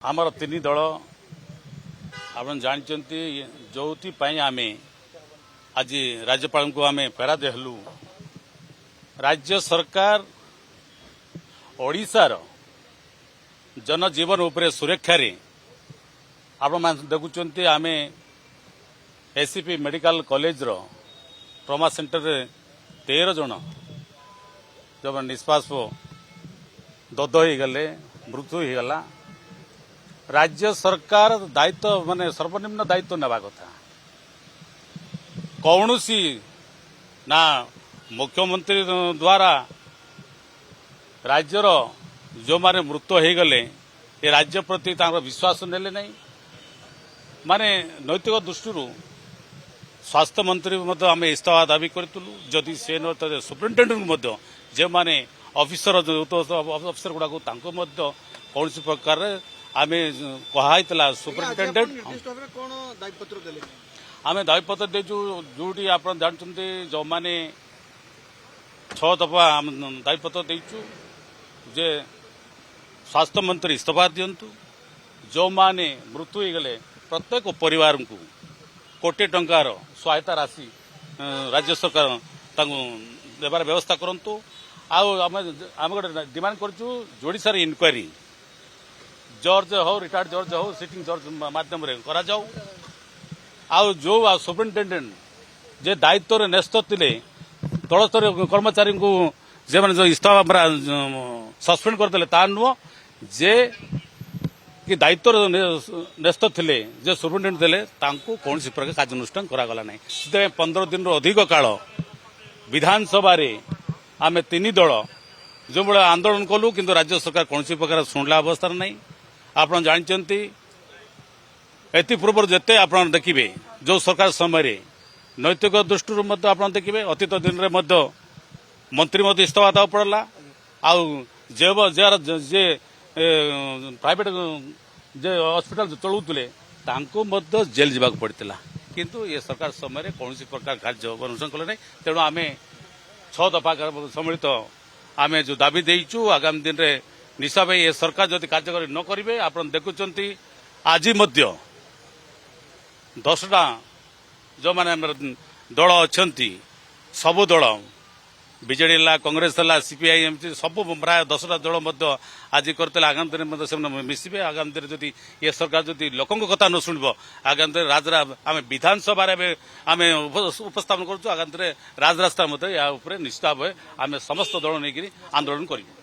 आमर तीन दल आप जानते जो आम आज राज्यपाल को आम फेरा देहलु राज्य सरकार ओडिशार जनजीवन उपरे सुरक्षा रे आप देखुं आम एसीपी मेडिकल कॉलेज रो ट्रमा सेंटर रे 13 जन जब निष्पास दद हो गले मृत्यु हो गला राज्य सरकार दायित्व माने सर्वनिम्न दायित्व नेबा कथा कौन सी ना मुख्यमंत्री द्वारा राज्यर जो माने मृत्यु हो गले ये राज्य प्रति विश्वास नेले नहीं माने नैतिक दृष्टि स्वास्थ्य मंत्री आम इस्तीफा दाबी करूँ जदि से न सुपरिटेडेंट जो माने ऑफिसर ऑफिसर गुड़ाक कौन प्रकार आम कहला सुपरिटेडेंट आम दायीपत्र देचु जोटी आप जानते जो माने 6 दफा दायीपत्र देचु जे स्वास्थ्य मंत्री इस्तीफा दिंतु जो माने मृत्यु हो गले प्रत्येक परिवार को कोटी टंकार सहायता राशि राज्य सरकार देवार व्यवस्था करंतु आम गोटे डिमांड करचु जोड़ीसार इनक्वारी जज हो रिटायर्ड जज हो सिटिंग जज माध्यम करा जाऊ आउ जो सुपरिटेडेंट जे दायित्व न्यस्त थे तल स्तर कर्मचारी को जे जो इस्तीफा सस्पेंड करदे ता नुह जे कि दायित्व न्यस्त थे जे सुपरिटेडेंट थे कौन प्रकार कार्यानुष्ठान करागला ना 15 दिन अधिक काल विधानसभा आम 3 दल जो भाई आंदोलन कलु किंतु राज्य सरकार कौन प्रकार शुणला अवस्था नहीं आप जानते एपूर्व जिते आप देखिए जो सरकार समय नैतिक दृष्टि आप देखिए अतीत दिन में मंत्री इस्तीफा देवा पड़ा जे प्राइवेट जे हॉस्पिटल चलाउले जेल जावाक पड़ता किंतु ये सरकार समय कौन प्रकार कार्य अनुष्ठान कले ना तेणु आम 6 दफा सम्मिलित आम जो दाबी देचु आगामी दिन में निशा भाई ये सरकार जदि कार्यकारी न करेंगे आप देखुं आज 10टा जो मैंने दल अच्छा सबु दल बीजेडी कांग्रेस सीपीआई एमती सब प्राय 10टा दल आज करते आगामी दिन में मिसबे आगामी दिन जदि ये सरकार जदि लोकों कथा न शुणव आगामी दिन राजरा आम विधानसभा आम उपस्थापन करूँ आगामी दिन राजरास्ता या निश्चित भाव आम समस्त दल नहीं आंदोलन करूँ।